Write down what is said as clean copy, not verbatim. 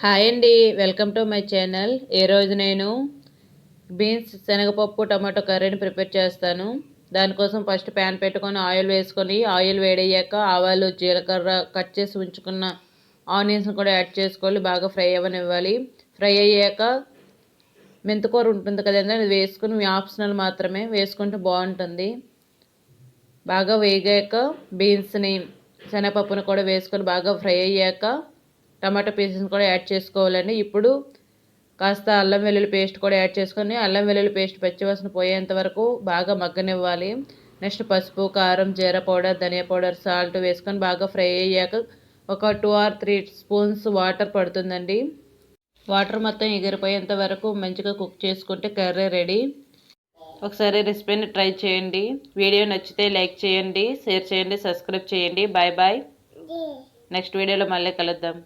Hi అండి, welcome to my channel. ఈరోజు నేను బీన్స్, శనగపప్పు, టమాటో కర్రీని ప్రిపేర్ చేస్తాను. దానికోసం ఫస్ట్ ప్యాన్ పెట్టుకొని ఆయిల్ వేసుకొని, ఆయిల్ వేడయ్యాక ఆవాలు, జీలకర్ర, కట్ చేసి ఉంచుకున్న ఆనియన్స్ని కూడా యాడ్ చేసుకోవాలి. బాగా ఫ్రై అవ్వనివ్వాలి. ఫ్రై అయ్యాక మెంతికూర ఉంటుంది కదండి, అది వేసుకుని ఆప్షనల్ మాత్రమే, వేసుకుంటే బాగుంటుంది. బాగా వేగాక బీన్స్ని, శనగపప్పుని కూడా వేసుకొని బాగా ఫ్రై అయ్యాక టమాటో పీసెస్ని కూడా యాడ్ చేసుకోవాలండి. ఇప్పుడు కాస్త అల్లం వెల్లుల్లి పేస్ట్ కూడా యాడ్ చేసుకొని, అల్లం వెల్లుల్లి పేస్ట్ పచ్చివాసన పోయేంత వరకు బాగా మగ్గనివ్వాలి. నెక్స్ట్ పసుపు, కారం, జీరా పౌడర్, ధనియా పౌడర్, సాల్ట్ వేసుకొని బాగా ఫ్రై అయ్యాక ఒక 2 or 3 స్పూన్స్ వాటర్ పడుతుందండి. వాటర్ మొత్తం ఎగిరిపోయేంత వరకు మంచిగా కుక్ చేసుకుంటే కర్రీ రెడీ. ఒకసారి రెసిపీని ట్రై చేయండి. వీడియో నచ్చితే లైక్ చేయండి, షేర్ చేయండి, సబ్స్క్రైబ్ చేయండి. Bye bye. నెక్స్ట్ వీడియోలో మళ్ళీ కలుద్దాం.